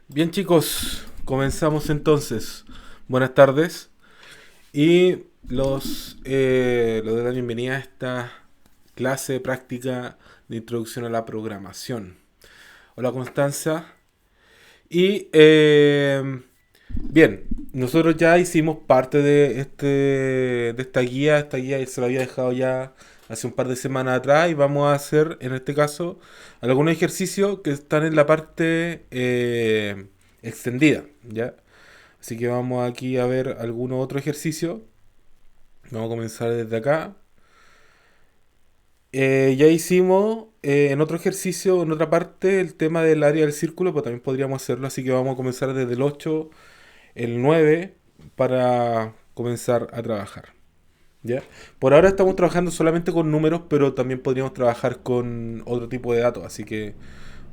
Bien chicos, comenzamos entonces. Buenas tardes y les doy la bienvenida a esta clase práctica de introducción a la programación. Hola Constanza. Y bien, nosotros ya hicimos parte de esta guía. Esta guía se la había dejado ya hace un par de semanas atrás y vamos a hacer en este caso algunos ejercicios que están en la parte extendida, ¿ya? Así que vamos aquí a ver algunos otro ejercicio. Vamos a comenzar desde acá. Ya hicimos en otro ejercicio, en otra parte, el tema del área del círculo, pero también podríamos hacerlo, así que vamos a comenzar desde el 8 el 9 para comenzar a trabajar. ¿Ya? Por ahora estamos trabajando solamente con números, pero también podríamos trabajar con otro tipo de datos, así que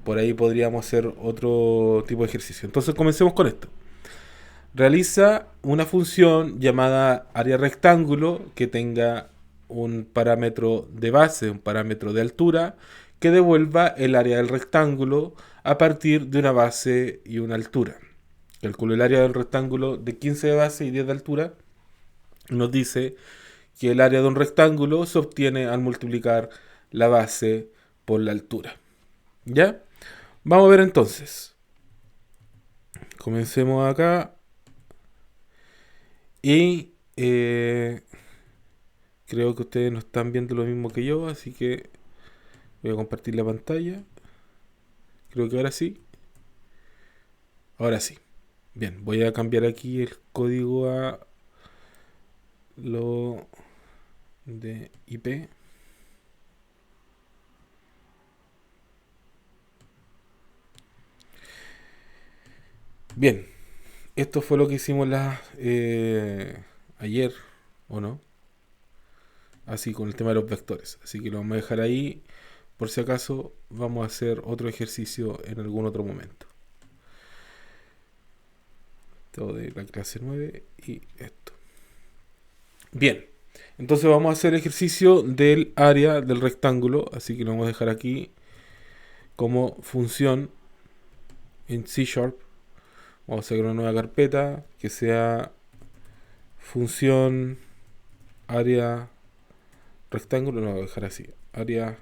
por ahí podríamos hacer otro tipo de ejercicio. Entonces comencemos con esto. Realiza una función llamada área rectángulo que tenga un parámetro de base, un parámetro de altura, que devuelva el área del rectángulo a partir de una base y una altura. Calculo el área del rectángulo de 15 de base y 10 de altura. Nos dice que el área de un rectángulo se obtiene al multiplicar la base por la altura. ¿Ya? Vamos a ver entonces. Comencemos acá. Y creo que ustedes no están viendo lo mismo que yo, así que voy a compartir la pantalla. Creo que ahora sí. Ahora sí. Bien, voy a cambiar aquí el código a lo de IP. Bien, esto fue lo que hicimos ayer, ¿o no? Así con el tema de los vectores. Así que lo vamos a dejar ahí. Por si acaso, vamos a hacer otro ejercicio en algún otro momento. Esto de la clase 9 y esto. Bien, entonces vamos a hacer el ejercicio del área del rectángulo. Así que lo vamos a dejar aquí como función en C Sharp. Vamos a hacer una nueva carpeta que sea función área rectángulo. Lo voy a dejar así. Área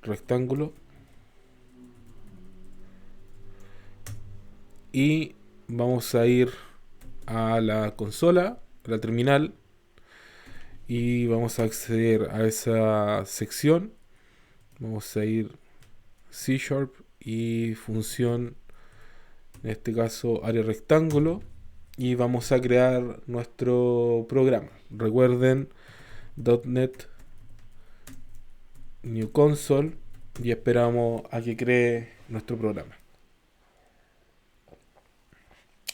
rectángulo. Y vamos a ir a la consola, a la terminal, y vamos a acceder a esa sección. Vamos a ir C Sharp y función, en este caso área rectángulo, y vamos a crear nuestro programa. Recuerden .NET New Console y esperamos a que cree nuestro programa.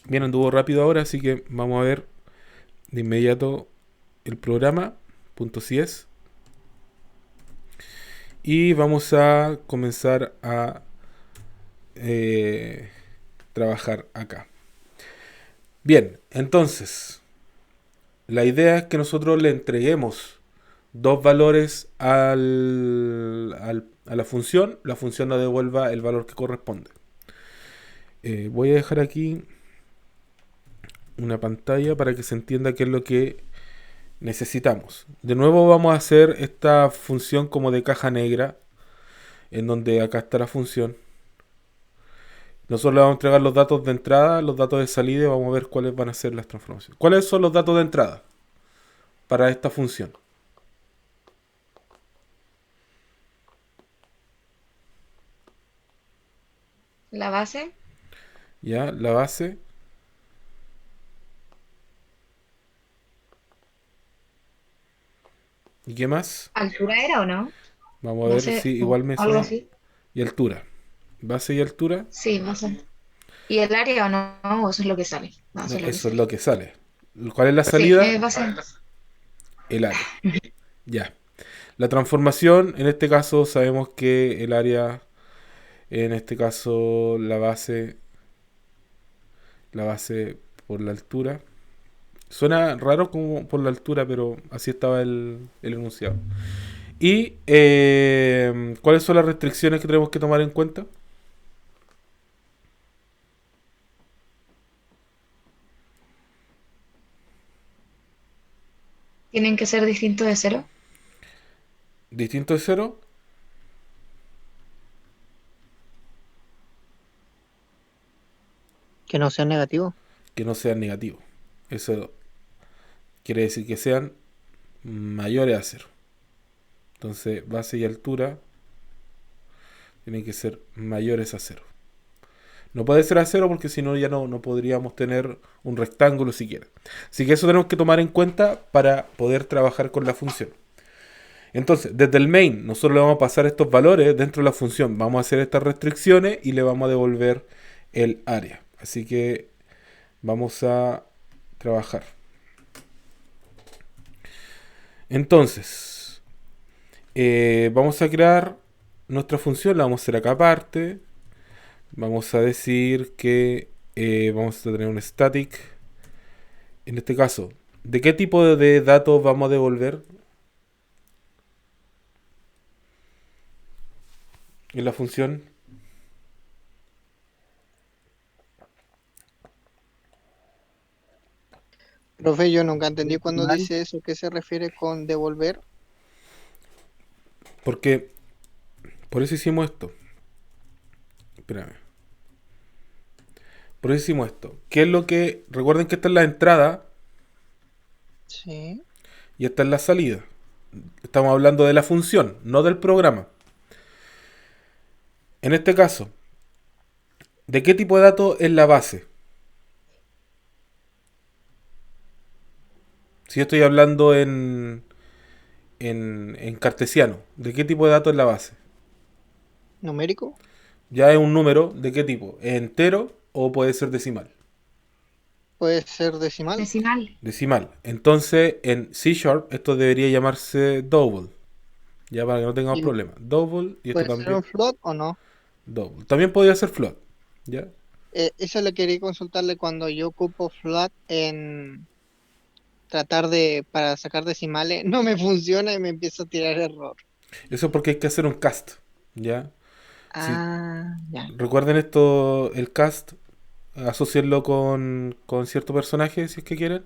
Bien, anduvo rápido ahora, así que vamos a ver de inmediato el programa .cs y vamos a comenzar a eh, trabajar acá. Bien, entonces la idea es que nosotros le entreguemos dos valores a la función nos devuelva el valor que corresponde. Voy a dejar aquí una pantalla para que se entienda qué es lo que necesitamos. De nuevo vamos a hacer esta función como de caja negra, en donde acá está la función. Nosotros le vamos a entregar los datos de entrada, los datos de salida y vamos a ver cuáles van a ser las transformaciones. ¿Cuáles son los datos de entrada para esta función? La base, Ya, la base. ¿Y qué más? altura era o no, Vamos a ver base si o igual me algo suena. así. Y altura. Base y altura. Sí, base. ¿Y el área o no? ¿O eso es lo que sale? No, No, eso es lo que eso es sale. lo que sale. ¿Cuál es la Sí, salida? base. El área. Ya. La transformación, en este caso sabemos que el área, en este caso la base por la altura. Suena raro como por la altura, pero así estaba el enunciado. ¿Y cuáles son las restricciones que tenemos que tomar en cuenta? tienen que ser distintos de cero. Distinto de cero, Que no sea negativo. que no sean negativos. Eso quiere decir que sean mayores a cero. Entonces, base y altura tienen que ser mayores a cero. No puede ser a cero porque si no ya no podríamos tener un rectángulo siquiera. Así que eso tenemos que tomar en cuenta para poder trabajar con la función. Entonces, desde el main, nosotros le vamos a pasar estos valores dentro de la función. Vamos a hacer estas restricciones y le vamos a devolver el área. Así que vamos a trabajar. Entonces, vamos a crear nuestra función. La vamos a hacer acá aparte. Vamos a decir que vamos a tener un static. En este caso, ¿de qué tipo de datos vamos a devolver en la función? Profe, yo nunca entendí cuando Decimal. dice eso, ¿qué se refiere con devolver? Porque por eso hicimos esto. Espérame. Por eso hicimos esto. ¿Qué es lo que... Recuerden que esta es la entrada Sí. y esta es la salida. Estamos hablando de la función, no del programa. En este caso, ¿de qué tipo de datos es la base? Si yo estoy hablando en cartesiano, ¿de qué tipo de datos es la base? ¿Numérico? Ya es un número, ¿de qué tipo? ¿Es entero o puede ser decimal? ¿Puede ser decimal? Decimal. Decimal. Entonces, en C Sharp esto debería llamarse double. Ya para que no tengamos ¿Y problemas. Double y esto puede ser un también. float o no? Double. También podría ser float. ¿Ya? Eso le quería consultarle cuando yo ocupo float en tratar de, para sacar decimales, no me funciona y me empieza a tirar error. Eso es porque hay que hacer un cast. ¿Ya? Si Ah, ya. recuerden esto, el cast, asociarlo con cierto personaje si es que quieren.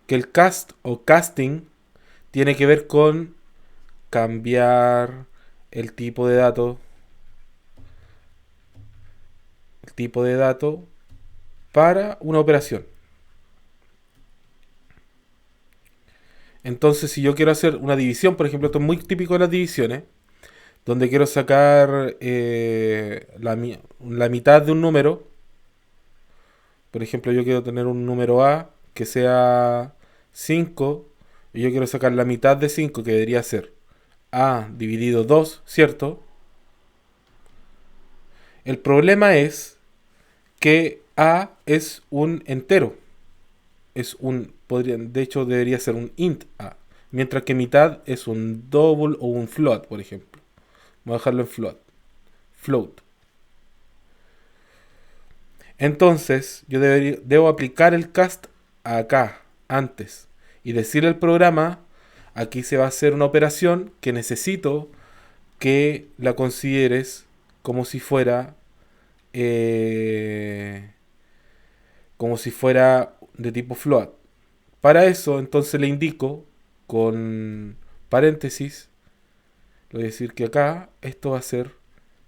Que el cast o casting tiene que ver con cambiar el tipo de dato. El tipo de dato para una operación. Entonces, si yo quiero hacer una división, por ejemplo, esto es muy típico de las divisiones, donde quiero sacar la mitad de un número. Por ejemplo, yo quiero tener un número A que sea 5 y yo quiero sacar la mitad de 5 que debería ser A dividido 2, ¿cierto? El problema es que A es un entero. De hecho, debería ser un int A. Mientras que mitad es un double o un float, por ejemplo. Voy a dejarlo en float. Float. Entonces, debo aplicar el cast acá, antes. Y decirle al programa, aquí se va a hacer una operación que necesito que la consideres como si fuera eh, como si fuera de tipo float. Para eso, entonces le indico con paréntesis, le voy a decir que acá esto va a ser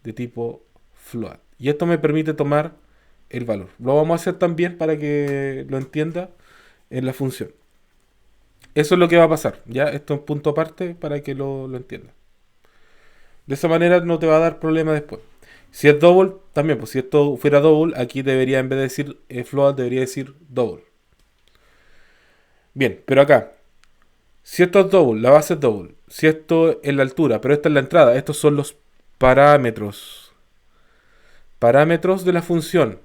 de tipo float. Y esto me permite tomar el valor. Lo vamos a hacer también para que lo entienda en la función. Eso es lo que va a pasar. Ya, esto es punto aparte para que lo entienda. De esa manera no te va a dar problema después. Si es double, también, pues si esto fuera double, aquí debería, en vez de decir float, debería decir double. Bien, pero acá, si esto es double, la base es double. Si esto es la altura, pero esta es la entrada, estos son los parámetros. Parámetros de la función.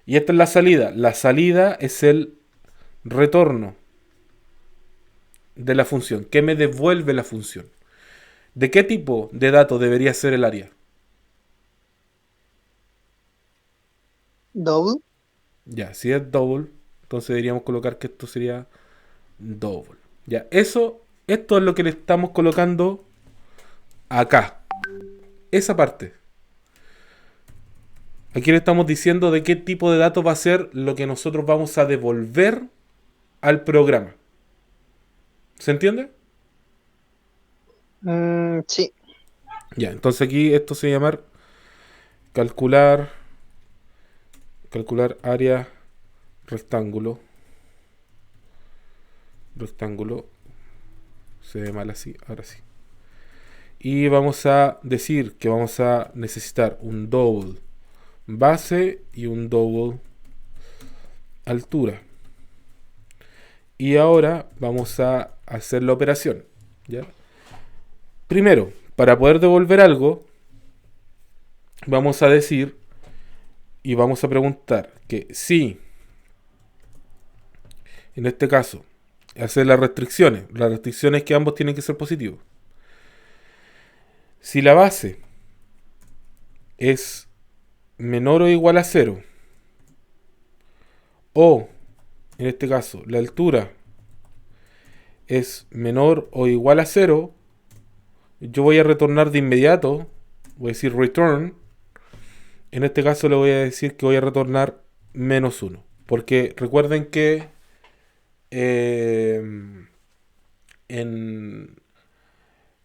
Y esta es la salida. La salida es el retorno de la función. ¿Qué me devuelve la función? ¿De qué tipo de datos debería ser el área? Double. Ya, si es double, entonces deberíamos colocar que esto sería double. Ya, esto es lo que le estamos colocando acá. Esa parte. Aquí le estamos diciendo de qué tipo de datos va a ser lo que nosotros vamos a devolver al programa. ¿Se entiende? Sí, Ya, entonces aquí esto se llama calcular, calcular área rectángulo. Rectángulo. Se ve mal así, ahora sí. Y vamos a decir que vamos a necesitar un double base y un double altura. Y ahora vamos a hacer la operación. ¿Ya? Primero, para poder devolver algo, vamos a decir y vamos a preguntar que si, en este caso, hacer las restricciones que ambos tienen que ser positivos. Si la base es menor o igual a cero, o en este caso la altura es menor o igual a cero, yo voy a retornar de inmediato, voy a decir return, en este caso le voy a decir que voy a retornar menos uno. Porque recuerden que eh, en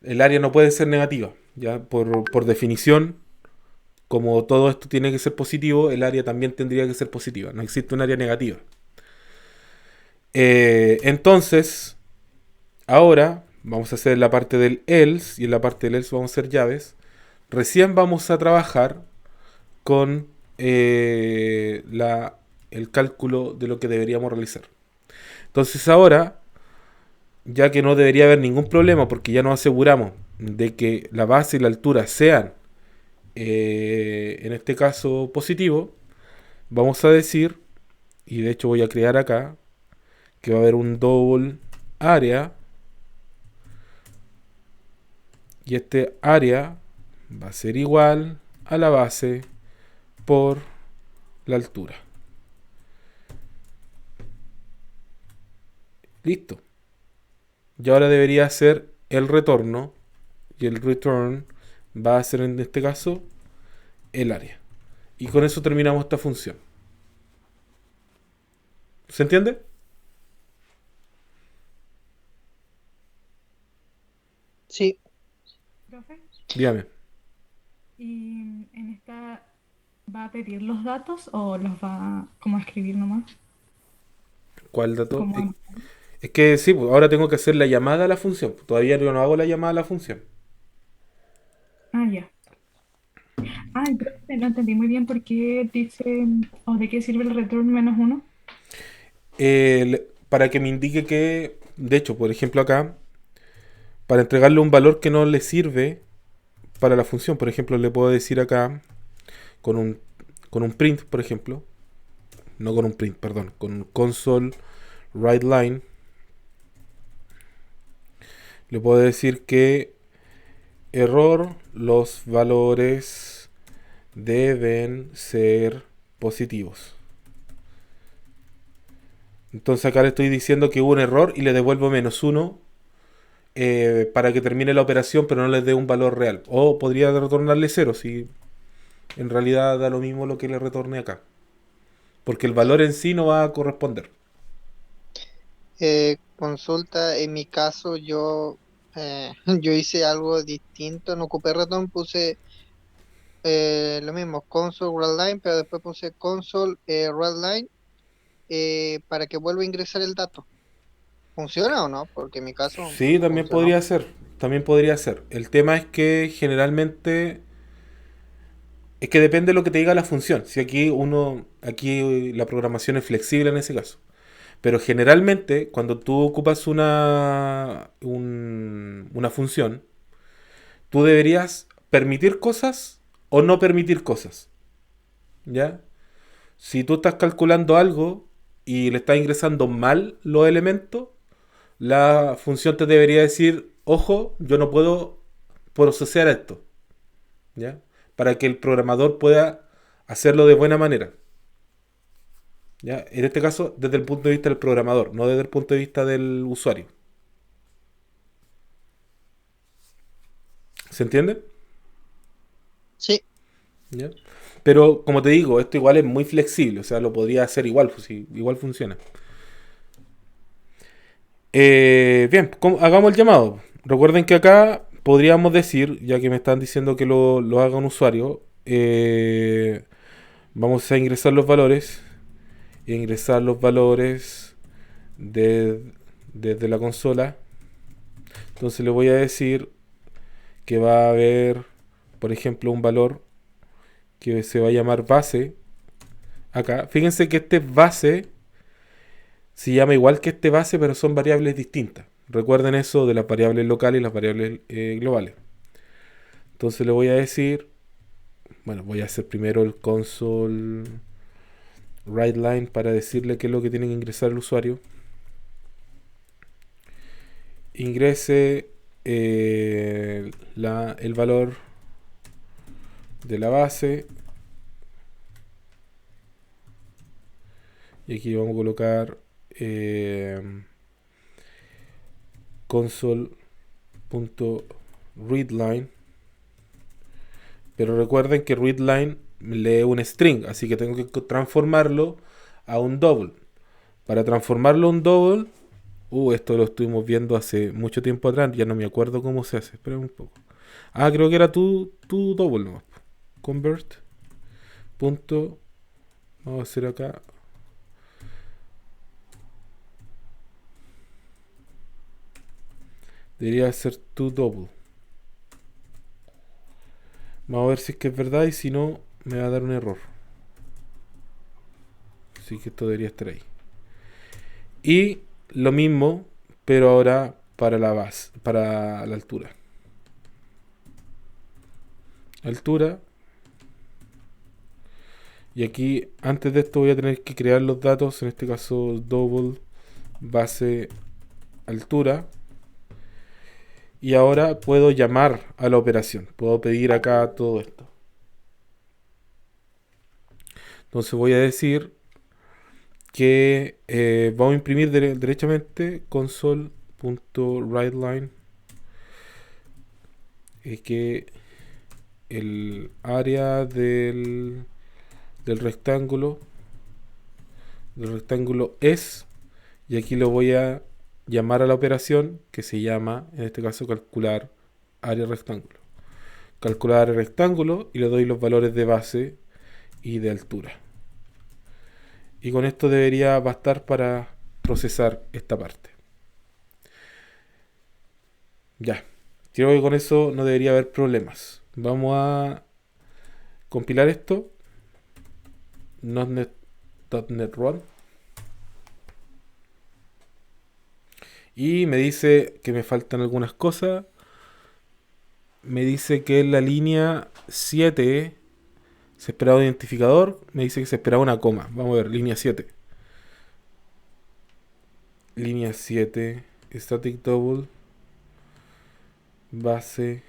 el área no puede ser negativa. Ya por definición, como todo esto tiene que ser positivo, el área también tendría que ser positiva. No existe un área negativa. Entonces, ahora vamos a hacer la parte del else, y en la parte del else vamos a hacer llaves. Recién vamos a trabajar con el cálculo de lo que deberíamos realizar. Entonces ahora, ya que no debería haber ningún problema porque ya nos aseguramos de que la base y la altura sean, en este caso, positivo, vamos a decir, y de hecho voy a crear acá, que va a haber un double área, y este área va a ser igual a la base por la altura. Listo. Y ahora debería ser el retorno, y el return va a ser en este caso el área. Y con eso terminamos esta función. ¿Se entiende? sí. Profe, Dígame. ¿y en esta va a pedir los datos o los va como a escribir nomás? ¿Cuál dato? Como Es que sí, pues, ahora tengo que hacer la llamada a la función. Todavía yo no hago la llamada a la función. Ah, ya. Ah, y profe, no entendí muy bien por qué dice o de qué sirve el return menos uno. Para que me indique que, de hecho, por ejemplo acá, para entregarle un valor que no le sirve para la función, por ejemplo, le puedo decir acá con un, con un print, por ejemplo, no con un print, perdón, con un console write line, le puedo decir que error, los valores deben ser positivos. Entonces acá le estoy diciendo que hubo un error y le devuelvo menos uno, para que termine la operación, pero no les dé un valor real. O podría retornarle cero si en realidad da lo mismo lo que le retorne acá. Porque el valor en sí no va a corresponder. Consulta, en mi caso yo hice algo distinto, no ocupé ratón, puse lo mismo, console readline, pero después puse console readline para que vuelva a ingresar el dato. ¿Funciona o no? Porque en mi caso Sí, también funcionó. podría ser. También podría ser. El tema es que generalmente es que depende de lo que te diga la función. Si aquí la programación es flexible en ese caso. Pero generalmente cuando tú ocupas una función, tú deberías permitir cosas o no permitir cosas. ¿Ya? Si tú estás calculando algo y le estás ingresando mal los elementos, la función te debería decir, ojo, yo no puedo procesar esto, ¿ya? Para que el programador pueda hacerlo de buena manera, ¿ya? En este caso, desde el punto de vista del programador, no desde el punto de vista del usuario. ¿Se entiende? Sí, ¿Ya? Pero como te digo, esto igual es muy flexible, o sea, lo podría hacer igual, pues, sí, igual funciona. Bien, hagamos el llamado. Recuerden que acá podríamos decir, ya que me están diciendo que lo haga un usuario, vamos a ingresar los valores. Ingresar los valores desde la consola. Entonces le voy a decir que va a haber, por ejemplo, un valor que se va a llamar base. Acá, fíjense que este base se llama igual que este base, pero son variables distintas. Recuerden eso de las variables locales y las variables globales. Entonces le voy a decir, bueno, voy a hacer primero el console write line para decirle qué es lo que tiene que ingresar el usuario. Ingrese el valor de la base. Y aquí vamos a colocar console.readline. Pero recuerden que readline lee un string, así que tengo que transformarlo a un double. Para transformarlo a un double, esto lo estuvimos viendo hace mucho tiempo atrás, ya no me acuerdo cómo se hace. Espera un poco. Creo que era tu double nomás. Convert. Punto. Vamos a hacer acá. Debería ser to double. Vamos a ver si es que es verdad y si no, me va a dar un error. Así que esto debería estar ahí. Y lo mismo, pero ahora para la base, para la altura. Altura. Y aquí, antes de esto, voy a tener que crear los datos. En este caso, double base altura. Y ahora puedo llamar a la operación. Puedo pedir acá todo esto. Entonces voy a decir que vamos a imprimir derechamente console.writeLine que el área del rectángulo es, y aquí lo voy a llamar a la operación que se llama, en este caso, calcular área rectángulo. Calcular área rectángulo y le doy los valores de base y de altura. Y con esto debería bastar para procesar esta parte. Ya, creo que con eso no debería haber problemas. Vamos a compilar esto. .NET Run. Y me dice que me faltan algunas cosas. Me dice que en la línea 7 se esperaba un identificador. Me dice que se esperaba una coma. Vamos a ver, línea 7. Línea 7. Static double. Base.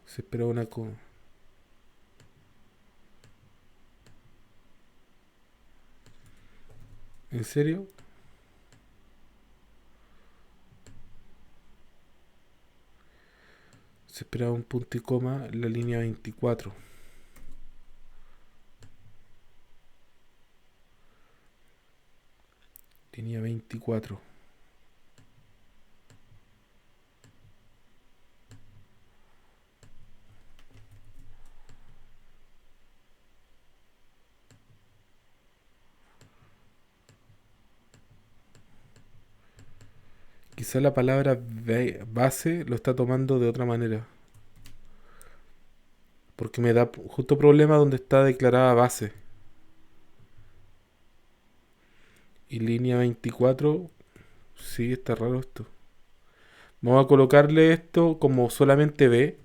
Se esperaba una coma. ¿En serio? Se esperaba un punto y coma en la línea 24. Línea 24. Quizá la palabra base lo está tomando de otra manera. Porque me da justo problema donde está declarada base. Y línea 24. Sí, está raro esto. Vamos a colocarle esto como solamente B.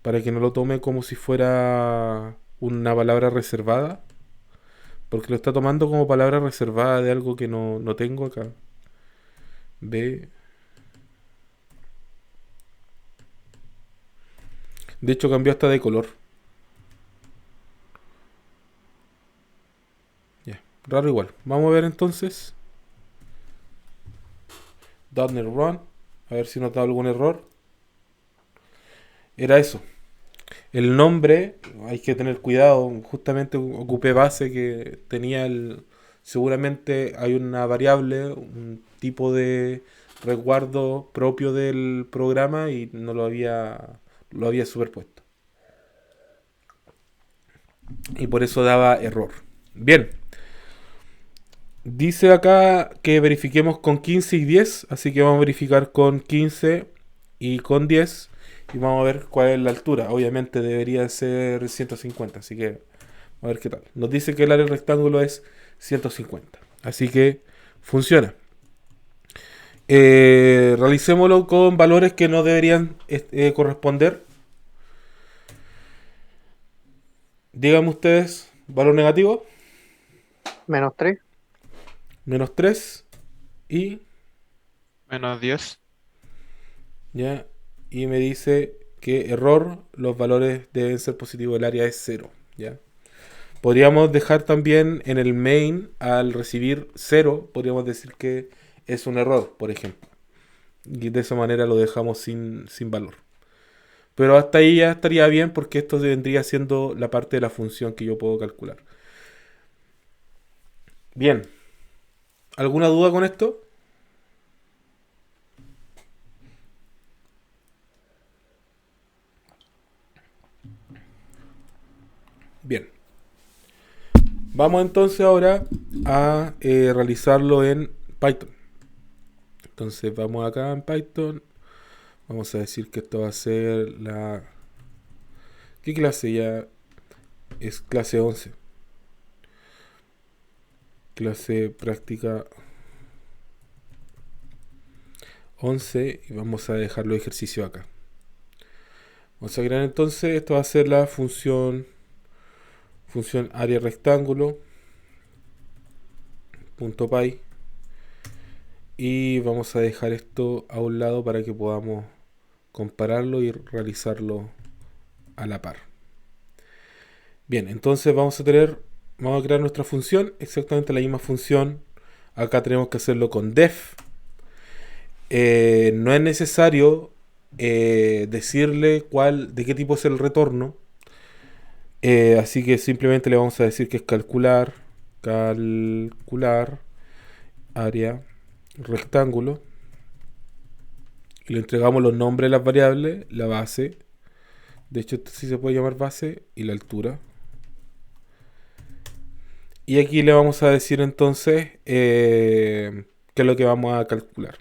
Para que no lo tome como si fuera una palabra reservada. Porque lo está tomando como palabra reservada de algo que no tengo acá. B. De hecho cambió hasta de color. Ya, raro igual. Vamos a ver entonces. .NET Run, a ver si nos da algún error. Era eso. El nombre, hay que tener cuidado, justamente ocupé base que tenía seguramente hay una variable, un tipo de resguardo propio del programa y no lo había superpuesto. Y por eso daba error. Bien. Dice acá que verifiquemos con 15 y 10, así que vamos a verificar con 15 y con 10 y vamos a ver cuál es la altura. Obviamente debería ser 150, así que a ver qué tal. Nos dice que el área del rectángulo es 150, así que funciona. Realicémoslo con valores que no deberían corresponder. Díganme ustedes, valor negativo, -3. menos 3 y -10. ya, y me dice que error, los valores deben ser positivos, el área es 0, ya. Podríamos dejar también en el main, al recibir 0, podríamos decir que es un error, por ejemplo. Y de esa manera lo dejamos sin valor. Pero hasta ahí ya estaría bien porque esto vendría siendo la parte de la función que yo puedo calcular. Bien. ¿Alguna duda con esto? Bien. Vamos entonces ahora a realizarlo en Python. Entonces vamos acá en Python. Vamos a decir que esto va a ser la... ¿Qué clase ya? Es clase 11. Clase práctica 11 y vamos a dejar los ejercicios acá. Vamos a crear entonces, esto va a ser la función área rectángulo .py y vamos a dejar esto a un lado para que podamos compararlo y realizarlo a la par. Bien, entonces vamos a crear nuestra función, exactamente la misma función. Acá tenemos que hacerlo con def. No es necesario decirle de qué tipo es el retorno. Así que simplemente le vamos a decir que es calcular área rectángulo. Y le entregamos los nombres de las variables, la base. De hecho, esto sí se puede llamar base y la altura. Y aquí le vamos a decir entonces qué es lo que vamos a calcular.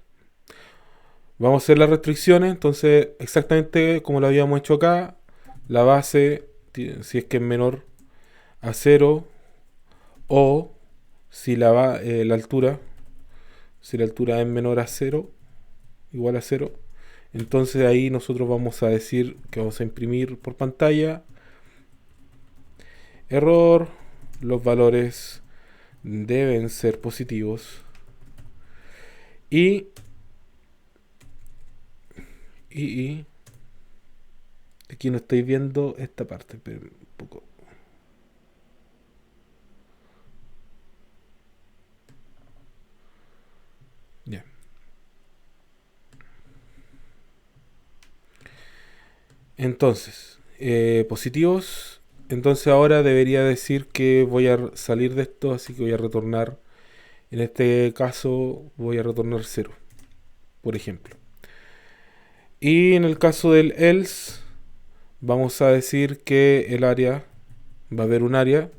Vamos a hacer las restricciones, entonces exactamente como lo habíamos hecho acá, la base, si es que es menor a 0, o si la altura, si la altura es menor a 0, igual a 0, entonces ahí nosotros vamos a decir que vamos a imprimir por pantalla, error, los valores deben ser positivos y aquí no estoy viendo esta parte, pero un poco. Ya. Entonces, positivos. Entonces ahora debería decir que voy a salir de esto, así que voy a retornar. En este caso voy a retornar 0, por ejemplo. Y en el caso del else, vamos a decir que el área, va a haber un área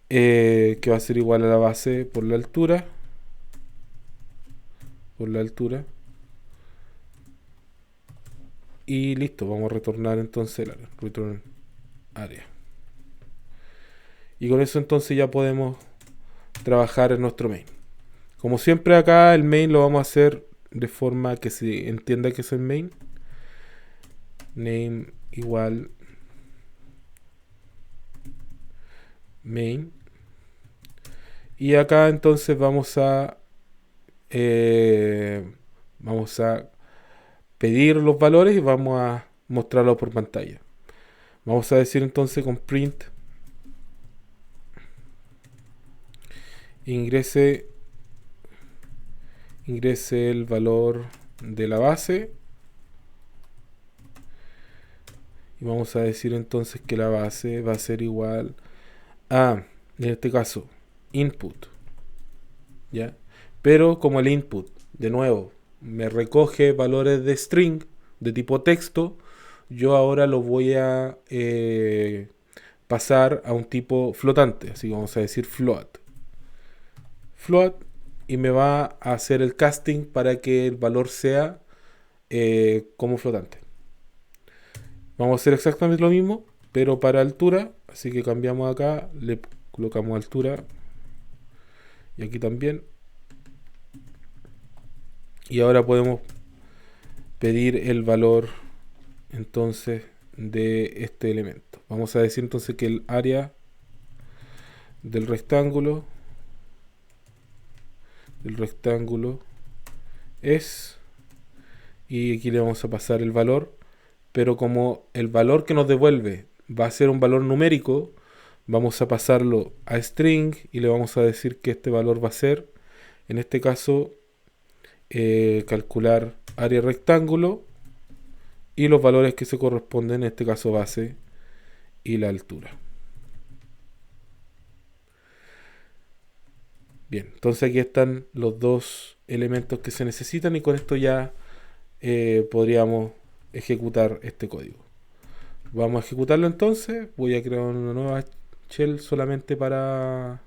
que va a ser igual a la base por la altura. Y listo, vamos a retornar entonces el área. Return área. Y con eso entonces ya podemos trabajar en nuestro main. Como siempre acá el main lo vamos a hacer de forma que se entienda que es el main. Name igual main. Y acá entonces vamos a pedir los valores y vamos a mostrarlos por pantalla. Vamos a decir entonces con print ingrese el valor de la base. Y vamos a decir entonces que la base va a ser igual a, en este caso, input. ¿Ya? Pero como el input, de nuevo, me recoge valores de string de tipo texto, yo ahora lo voy a pasar a un tipo flotante. Así que vamos a decir float. Float, y me va a hacer el casting para que el valor sea como flotante. Vamos a hacer exactamente lo mismo, pero para altura. Así que cambiamos acá, le colocamos altura. Y aquí también. Y ahora podemos pedir el valor entonces de este elemento. Vamos a decir entonces que el área del rectángulo es, y aquí le vamos a pasar el valor, pero como el valor que nos devuelve va a ser un valor numérico, vamos a pasarlo a string y le vamos a decir que este valor va a ser, en este caso, calcular área rectángulo y los valores que se corresponden, en este caso base y la altura. Bien, entonces aquí están los dos elementos que se necesitan y con esto ya podríamos ejecutar este código. Vamos a ejecutarlo entonces. Voy a crear una nueva shell solamente para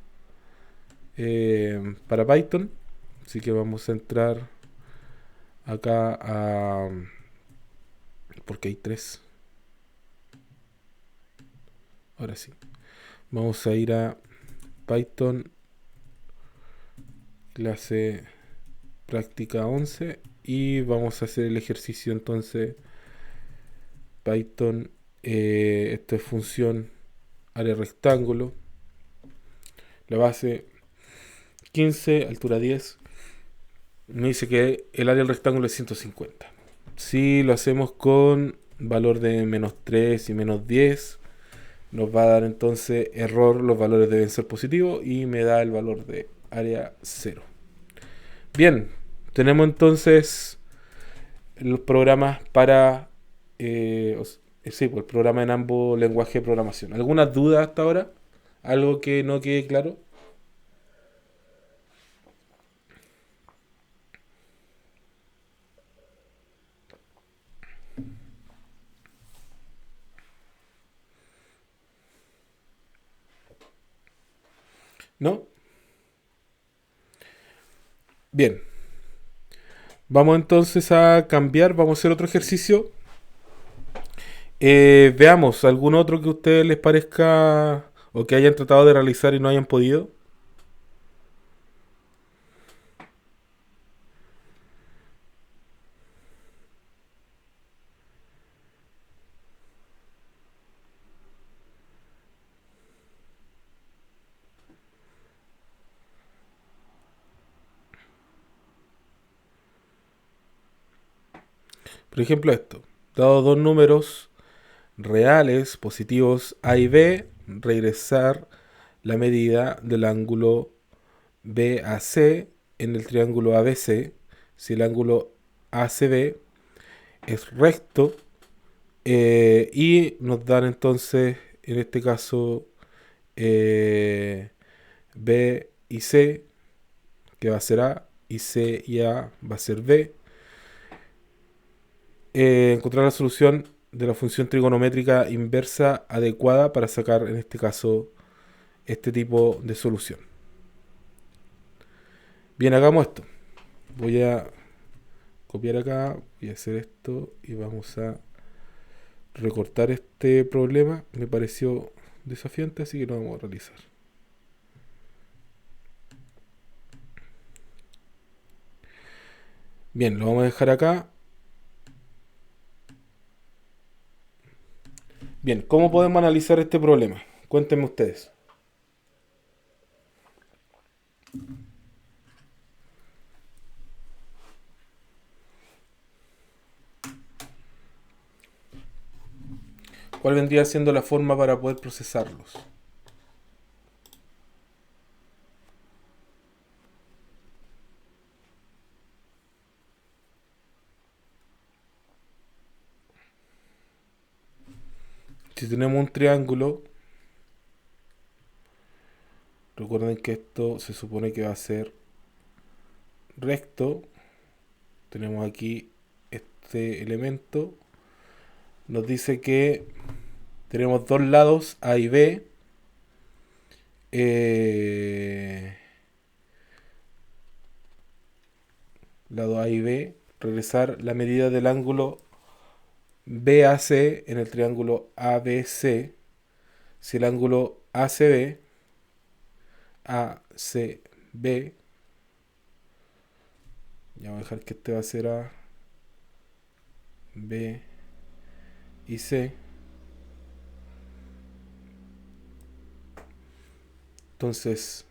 Python. Así que vamos a entrar acá a... porque hay tres. Ahora sí. Vamos a ir a Python clase práctica 11 y vamos a hacer el ejercicio entonces. Python, esto es función área rectángulo, la base 15, altura 10. Me dice que el área del rectángulo es 150. Si lo hacemos con valor de -3 y -10, nos va a dar entonces error, los valores deben ser positivos y me da el valor de área 0. Bien, tenemos entonces los programas para sí, pues el programa en ambos lenguajes de programación. ¿Algunas dudas hasta ahora? ¿Algo que no quede claro? ¿No? Bien. Vamos entonces a cambiar, vamos a hacer otro ejercicio. Veamos, ¿algún otro que a ustedes les parezca o que hayan tratado de realizar y no hayan podido? Por ejemplo esto, dado dos números reales, positivos A y B, regresar la medida del ángulo BAC en el triángulo ABC. Si el ángulo ACB es recto, y nos dan entonces, en este caso, B y C, que va a ser A, y C y A va a ser B. Encontrar la solución de la función trigonométrica inversa adecuada para sacar, en este caso, este tipo de solución. Bien, hagamos esto. Voy a copiar acá, voy a hacer esto y vamos a recortar este problema. Me pareció desafiante, así que lo vamos a realizar. Bien, lo vamos a dejar acá. Bien, ¿cómo podemos analizar este problema? Cuéntenme ustedes. ¿Cuál vendría siendo la forma para poder procesarlos? Si tenemos un triángulo, recuerden que esto se supone que va a ser recto. Tenemos aquí este elemento. Nos dice que tenemos dos lados A y B. Lado A y B. Regresar la medida del ángulo BAC en el triángulo ABC. Si el ángulo ACB, ACB, ya voy a dejar que este va a ser A, B y C. Entonces,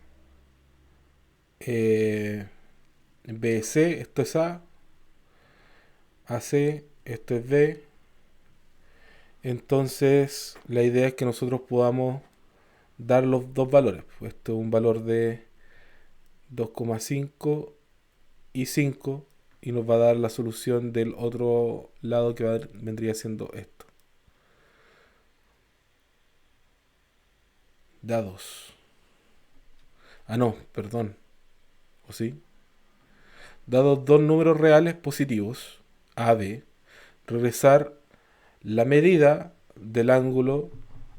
BC, esto es A, AC, esto es B. Entonces, la idea es que nosotros podamos dar los dos valores. Pues esto es un valor de 2,5 y 5 y nos va a dar la solución del otro lado que vendría siendo esto. Dados. Ah, no, perdón. ¿O sí? Dados dos números reales positivos, A, B, regresar la medida del ángulo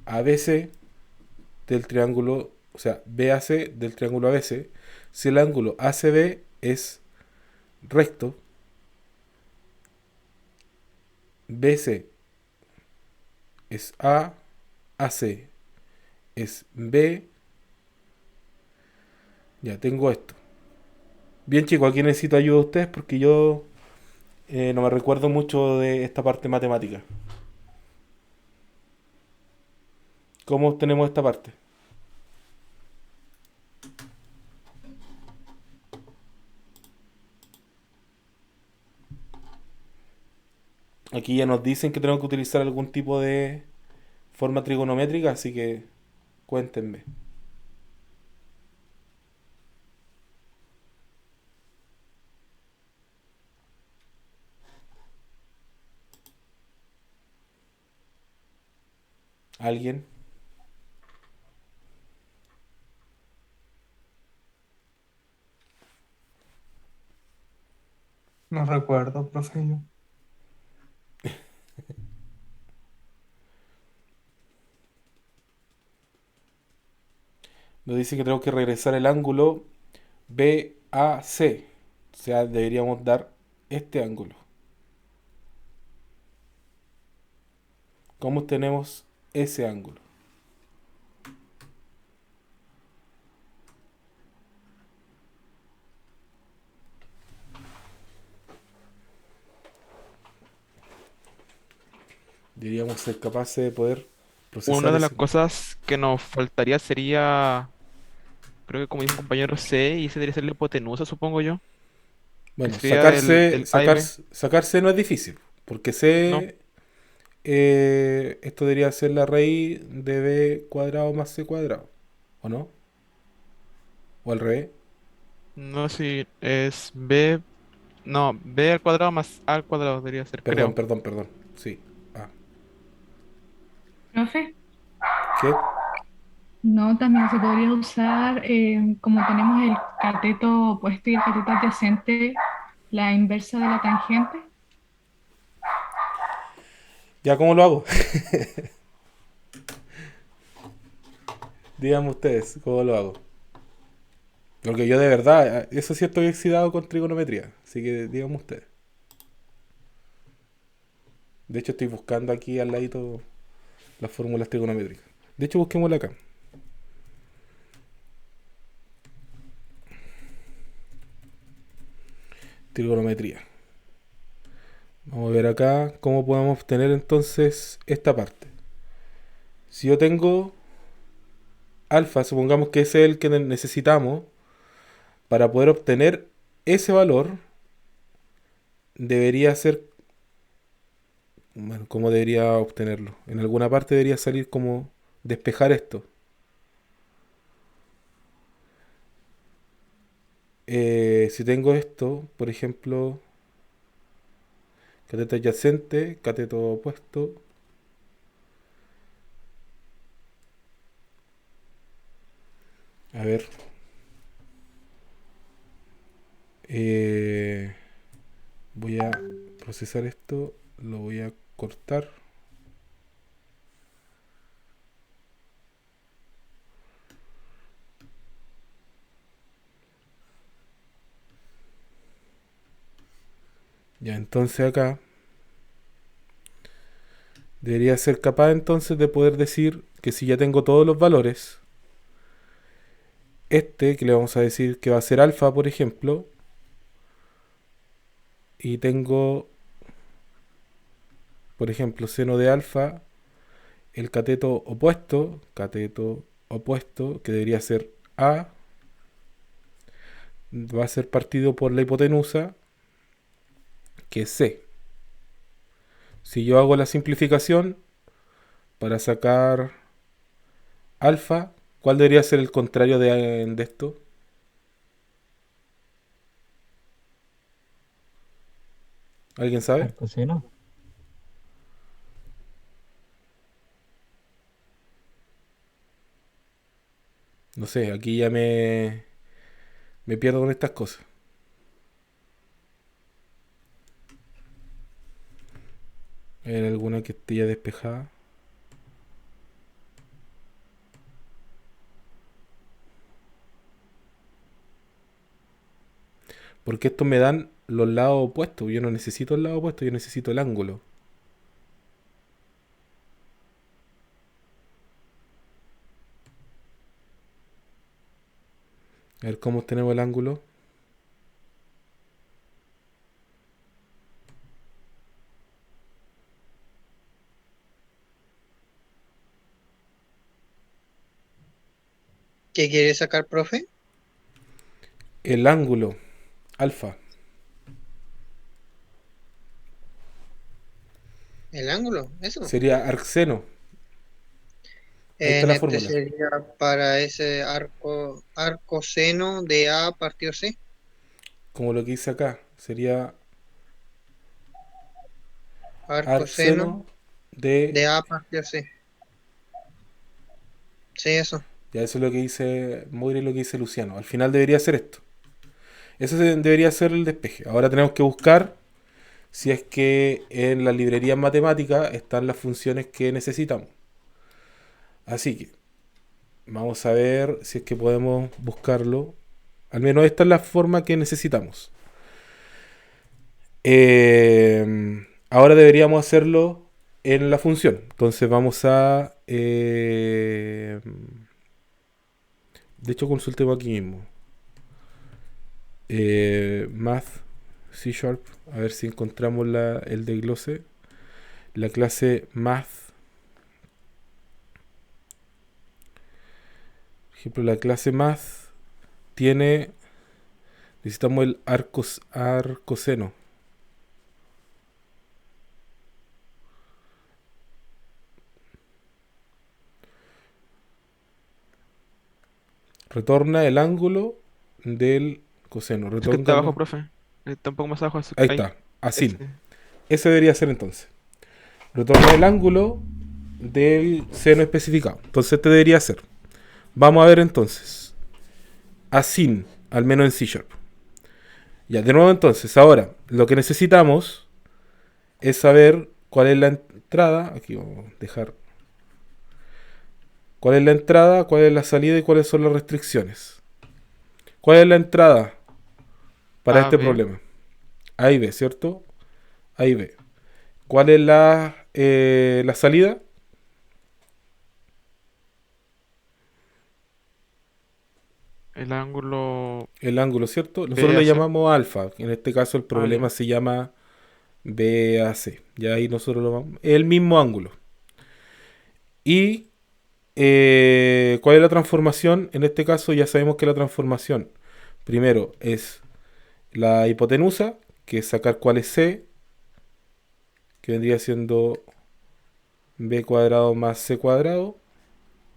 ABC del triángulo, o sea, BAC del triángulo ABC. Si el ángulo ACB es recto, BC es A, AC es B. Ya tengo esto. Bien, chicos, aquí necesito ayuda de ustedes porque yo no me recuerdo mucho de esta parte matemática. ¿Cómo obtenemos esta parte? Aquí ya nos dicen que tenemos que utilizar algún tipo de forma trigonométrica, así que cuéntenme. ¿Alguien? No recuerdo, profe. Yo. Nos dice que tenemos que regresar el ángulo BAC. O sea, deberíamos dar este ángulo. ¿Cómo obtenemos ese ángulo? Deberíamos ser capaces de poder Una procesar de las ese. cosas que nos faltaría sería, creo que como dijo un compañero C, y ese debería ser la hipotenusa, supongo yo, que Bueno, sería el A y B, sacarse no es difícil, porque ¿no? C, esto debería ser la raíz de B cuadrado más C cuadrado, ¿o no? ¿O al revés? No sé si es B, no, B al cuadrado más A al cuadrado debería ser, Perdón, creo. perdón, perdón. Sí. Ah, Profe, ¿qué? no, también se podría usar, como tenemos el cateto opuesto y el cateto adyacente, la inversa de la tangente. ¿Ya cómo lo hago? Díganme ustedes cómo lo hago. Porque yo de verdad, eso sí estoy oxidado con trigonometría, así que díganme ustedes. De hecho estoy buscando aquí al ladito las fórmulas trigonométricas. De hecho busquémosla acá. Trigonometría. Vamos a ver acá cómo podemos obtener entonces esta parte. Si yo tengo alfa, supongamos que ese es el que necesitamos para poder obtener ese valor, debería ser, bueno, ¿cómo debería obtenerlo? En alguna parte debería salir como despejar esto. Si tengo esto, por ejemplo, cateto adyacente, cateto opuesto, A ver. eh, Voy a procesar esto. Lo voy a cortar. Ya, entonces acá debería ser capaz entonces de poder decir que si ya tengo todos los valores, este que le vamos a decir que va a ser alfa, por ejemplo, y tengo, por ejemplo, seno de alfa, el cateto opuesto, que debería ser A, va a ser partido por la hipotenusa, que es C. Si yo hago la simplificación para sacar alfa, ¿cuál debería ser el contrario de esto? ¿Alguien sabe? Arcoseno. No sé, aquí ya me pierdo con estas cosas. ¿Hay alguna que esté ya despejada? Porque estos me dan los lados opuestos. Yo no necesito el lado opuesto, yo necesito el ángulo. A ver cómo tenemos el ángulo. ¿Qué quiere sacar, profe? El ángulo alfa El ángulo, eso. sería arcseno. Ahí está la Este fórmula. sería para ese arco seno de A partido C. Como lo que hice acá. Sería Arco seno arcseno de... de A partido C. Sí, eso. Ya eso es lo que dice Moira y lo que dice Luciano. Al final debería ser esto. Debería ser el despeje. Ahora tenemos que buscar si es que en las librerías matemáticas están las funciones que necesitamos. Así que vamos a ver si es que podemos buscarlo. Al menos esta es la forma que necesitamos. Ahora deberíamos hacerlo en la función. Entonces vamos a... de hecho consultemos aquí mismo. Math C Sharp. A ver si encontramos el desglose. La clase Math. Por ejemplo, la clase Math tiene... Necesitamos el arcoseno. Retorna el ángulo del coseno. Es que está abajo, Retórnalo. profe. Está un poco más abajo. Ahí Ahí. está. Así. Ese. Ese debería ser entonces. Retorna el ángulo del seno especificado. Entonces este debería ser. Vamos a ver entonces. Así, al menos en C Sharp. Ya, de nuevo entonces. Ahora, lo que necesitamos es saber cuál es la entrada. Aquí vamos a dejar. ¿Cuál es la entrada? ¿Cuál es la salida? ¿Y cuáles son las restricciones? ¿Cuál es la entrada para A, este B. problema? A y B, ¿cierto? A y B. ¿Cuál es la salida? El ángulo El ángulo, ¿cierto? Nosotros le BAC. llamamos alfa. En este caso el Ah, problema ya. se llama BAC. Ya ahí nosotros lo vamos. El mismo ángulo. ¿Y cuál es la transformación? En este caso ya sabemos que la transformación primero es la hipotenusa, que es sacar cuál es C, que vendría siendo B cuadrado más C cuadrado.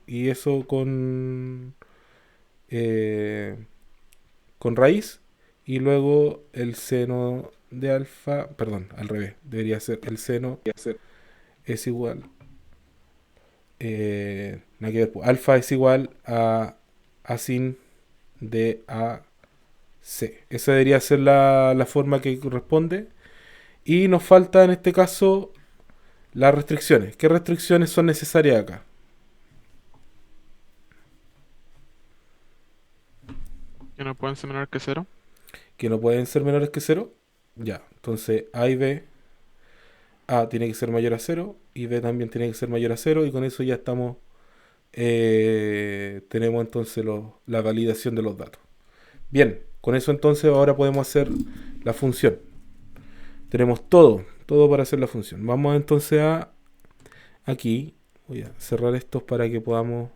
Y eso eh, con raíz. Y luego el seno de alfa, perdón, al revés, debería ser el seno es igual, nada que ver, pues, alfa es igual a A sin D A C. Esa debería ser la forma que corresponde. Y nos falta en este caso las restricciones. ¿Qué restricciones son necesarias acá? Que no pueden ser menor que cero. Que no pueden ser menores que cero. Ya, entonces A y B. A tiene que ser mayor a cero y B también tiene que ser mayor a cero y con eso ya estamos, tenemos entonces la validación de los datos. Bien, con eso entonces ahora podemos hacer la función. Tenemos todo para hacer la función. Vamos entonces a aquí, voy a cerrar estos para que podamos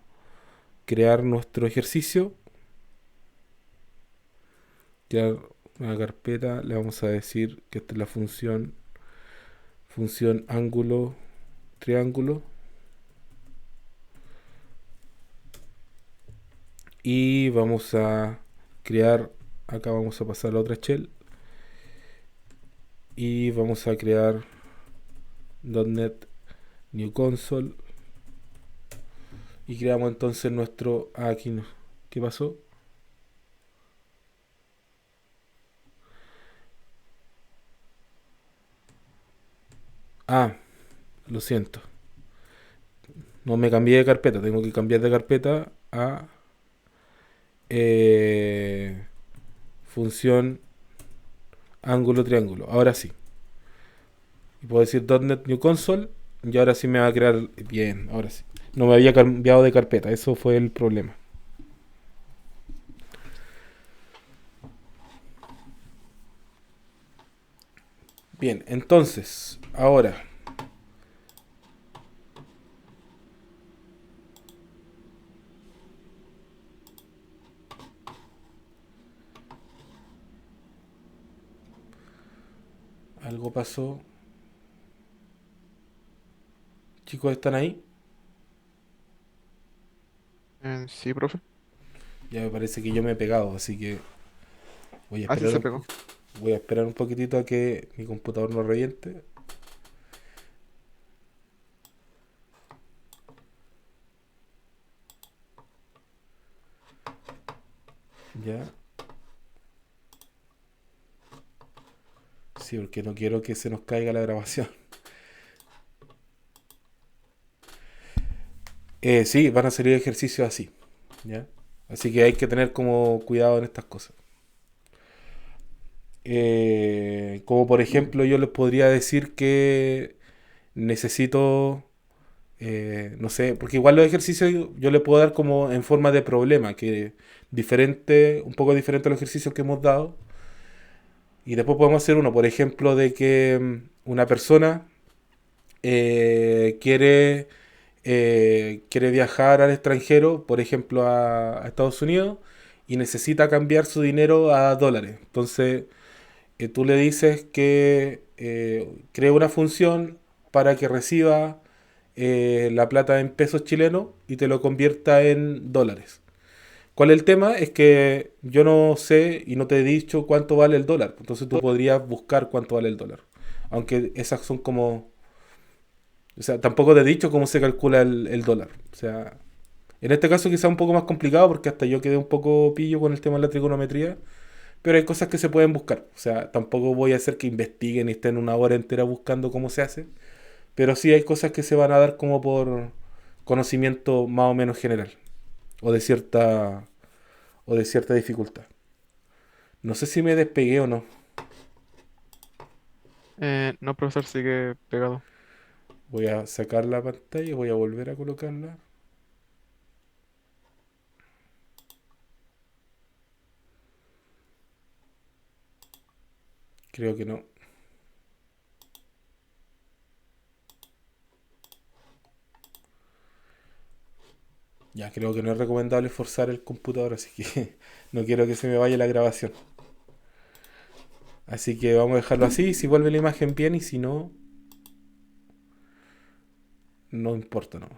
crear nuestro ejercicio. Crear una carpeta, le vamos a decir que esta es la función ángulo triángulo y vamos a crear, acá vamos a pasar a otra shell y vamos a crear .NET New Console y creamos entonces nuestro, aquí no, ¿qué pasó? Lo siento, no me cambié de carpeta, tengo que cambiar de carpeta a función ángulo triángulo. Ahora sí. Y puedo decir .NET New Console y ahora sí me va a crear bien. Ahora sí. No me había cambiado de carpeta. Eso fue el problema. Bien, entonces, ahora algo pasó. Chicos, ¿están ahí? Sí, profe. Ya me parece que yo me he pegado, así que voy a Ah, sí esperar se pegó. voy a esperar un poquitito a que mi computador no reviente. Ya. Sí, porque no quiero que se nos caiga la grabación. Sí, van a salir ejercicios así, ¿ya? Así que hay que tener como cuidado en estas cosas. Como por ejemplo, yo les podría decir que necesito, no sé, porque igual los ejercicios yo les puedo dar como en forma de problema, que diferente, un poco diferente a los ejercicios que hemos dado. Y después podemos hacer uno, por ejemplo, de que una persona quiere quiere viajar al extranjero, por ejemplo a Estados Unidos, y necesita cambiar su dinero a dólares. Entonces, tú le dices que cree una función para que reciba la plata en pesos chilenos y te lo convierta en dólares. ¿Cuál es el tema? Es que yo no sé y no te he dicho cuánto vale el dólar. Entonces tú podrías buscar cuánto vale el dólar. Aunque esas son como, o sea, tampoco te he dicho cómo se calcula el dólar. O sea, en este caso quizá un poco más complicado porque hasta yo quedé un poco pillo con el tema de la trigonometría, pero hay cosas que se pueden buscar. O sea, tampoco voy a hacer que investiguen y estén una hora entera buscando cómo se hace, pero sí hay cosas que se van a dar como por conocimiento más o menos general o de cierta dificultad. No sé si me despegué o no. No, profesor, sigue pegado. Voy a sacar la pantalla y voy a volver a colocarla. Creo que no. Ya, creo que no es recomendable forzar el computador, así que no quiero que se me vaya la grabación. Así que vamos a dejarlo así. Si vuelve la imagen bien y si no, no importa, no.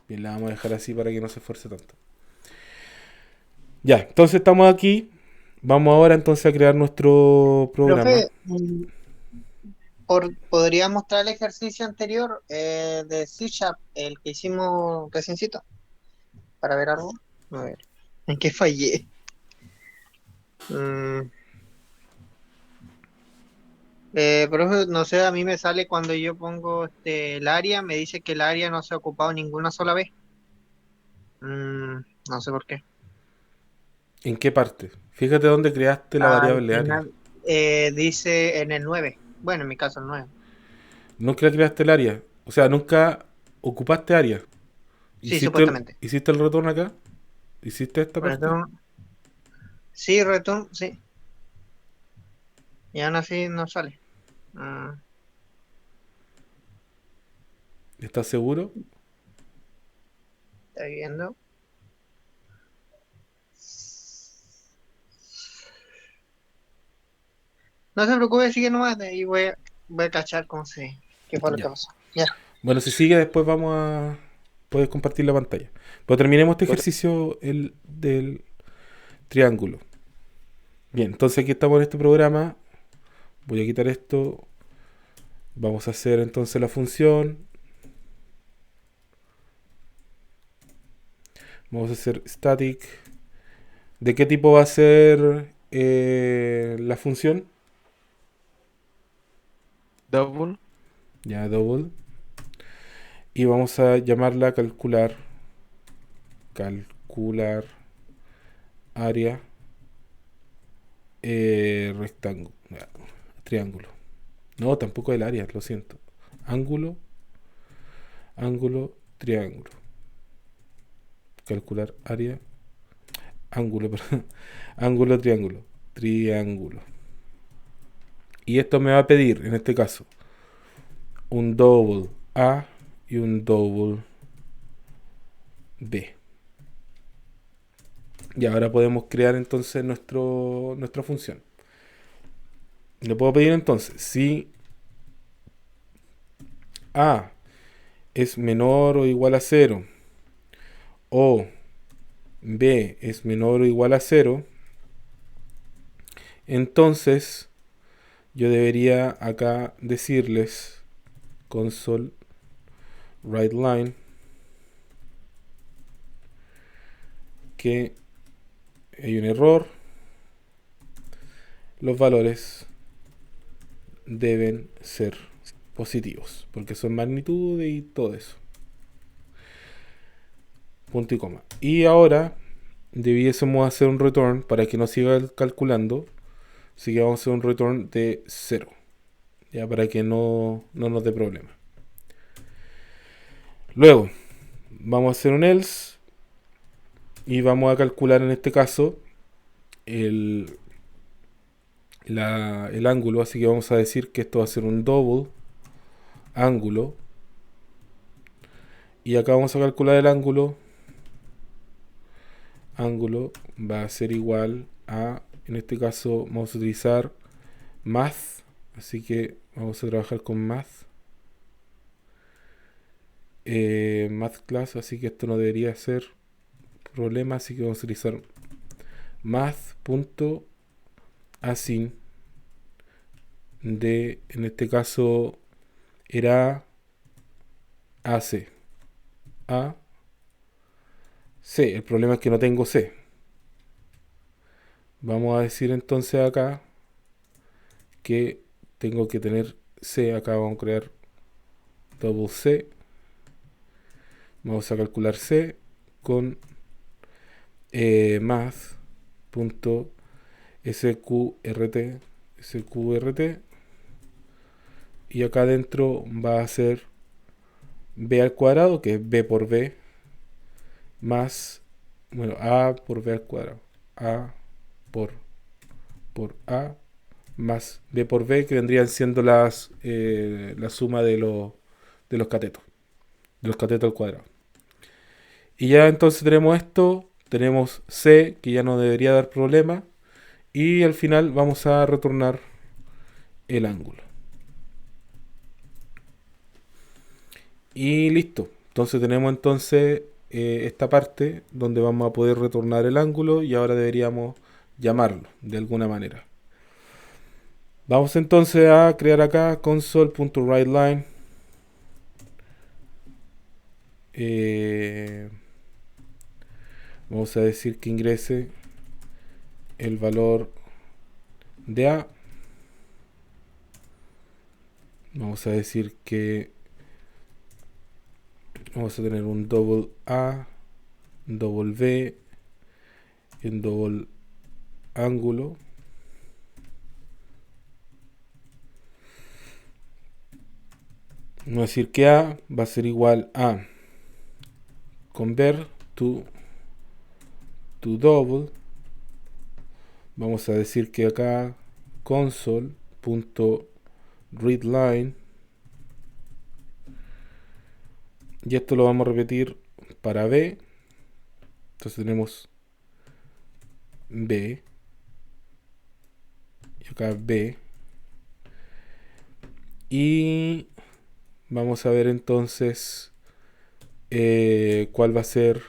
Bien, la vamos a dejar así para que no se esfuerce tanto. Ya, entonces estamos aquí. Vamos ahora entonces a crear nuestro programa. Profe, ¿Podría mostrar el ejercicio anterior de C-Sharp, el que hicimos reciencito, para ver algo? A ver, ¿en qué fallé? Mm, profe, no sé, a mí me sale cuando yo pongo el área, me dice que el área no se ha ocupado ninguna sola vez. No sé por qué. ¿En qué parte? Fíjate dónde creaste la Ah, variable área. dice en el 9. Bueno, en mi caso el 9. Nunca creaste el área. O sea, nunca ocupaste área. Sí, ¿Hiciste supuestamente. hiciste el retorno acá? ¿Hiciste esta parte? Return, sí, return, sí. Y aún así no sale. Mm, ¿Estás seguro? Estoy viendo. No se preocupe, sigue nomás y voy a cachar qué fue lo que Ya. pasó. Ya. Bueno, si sigue, después vamos a... Puedes compartir la pantalla. Pero terminemos este Pero- ejercicio del triángulo. Bien, entonces aquí estamos en este programa. Voy a quitar esto. Vamos a hacer entonces la función. Vamos a hacer static. ¿De qué tipo va a ser la función? Double. Ya, double. Y vamos a llamarla calcular. Calcular área rectángulo. Triángulo. No, tampoco el área, lo siento. Ángulo, ángulo, triángulo. Calcular área, ángulo, perdón. Ángulo, triángulo. Triángulo. Y esto me va a pedir, en este caso, un double A y un double B. Y ahora podemos crear entonces nuestra función. Le puedo pedir entonces, si A es menor o igual a 0 o B es menor o igual a 0, entonces yo debería acá decirles console writeLine que hay un error, los valores deben ser positivos, porque son magnitudes y todo eso. Punto y coma. Y ahora debiésemos hacer un return para que no siga calculando. Así que vamos a hacer un return de 0. Ya para que no nos dé problema. Luego, vamos a hacer un else. Y vamos a calcular en este caso el ángulo. Así que vamos a decir que esto va a ser un double ángulo. Y acá vamos a calcular el ángulo. Ángulo va a ser igual a, en este caso vamos a utilizar math, así que vamos a trabajar con math, math class, así que esto no debería ser problema, así que vamos a utilizar math.async de, en este caso era AC a C. El problema es que no tengo C. Vamos a decir entonces acá que tengo que tener C. Acá vamos a crear double C. Vamos a calcular C con math.sqrt y acá adentro va a ser b al cuadrado, que es b por b, más, bueno, a por b al cuadrado, a por a más b por b, que vendrían siendo la suma de los catetos, al cuadrado. Y ya entonces tenemos esto, tenemos c, que ya no debería dar problema, y al final vamos a retornar el ángulo. Y listo. Entonces tenemos entonces esta parte donde vamos a poder retornar el ángulo y ahora deberíamos llamarlo de alguna manera. Vamos entonces a crear acá console.writeLine. Vamos a decir que ingrese el valor de A. Vamos a decir que vamos a tener un double A, un double B y un double ángulo. Vamos a decir que A va a ser igual a convert to double. Vamos a decir que acá console.readLine, y esto lo vamos a repetir para B. Entonces tenemos B y acá B, y vamos a ver entonces cuál va a ser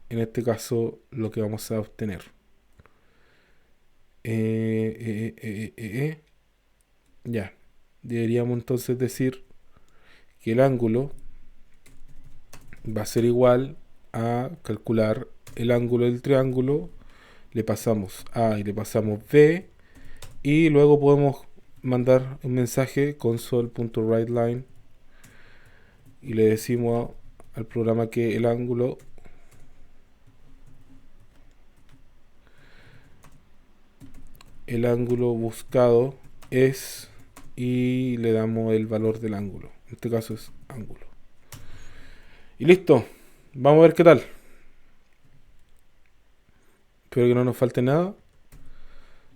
en este caso lo que vamos a obtener. Ya, deberíamos entonces decir que el ángulo va a ser igual a calcular el ángulo del triángulo, le pasamos A y le pasamos B, y luego podemos mandar un mensaje console.writeLine y le decimos al programa que el ángulo buscado es, y le damos el valor del ángulo. En este caso es ángulo. Y listo. Vamos a ver qué tal. Espero que no nos falte nada.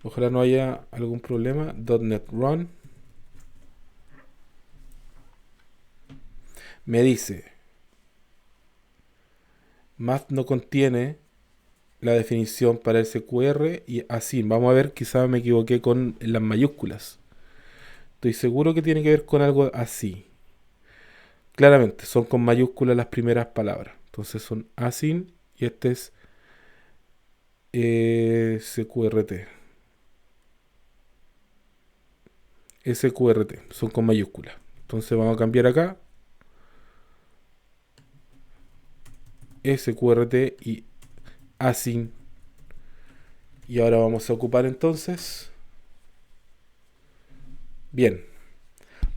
Ojalá no haya algún problema. .NET Run. Me dice: Math no contiene la definición para el SQR y así. Vamos a ver, quizás me equivoqué con las mayúsculas. Estoy seguro que tiene que ver con algo así. Claramente, son con mayúsculas las primeras palabras. Entonces son async y este es SQRT. SQRT, son con mayúsculas. Entonces vamos a cambiar acá SQRT y async. Y ahora vamos a ocupar entonces. Bien.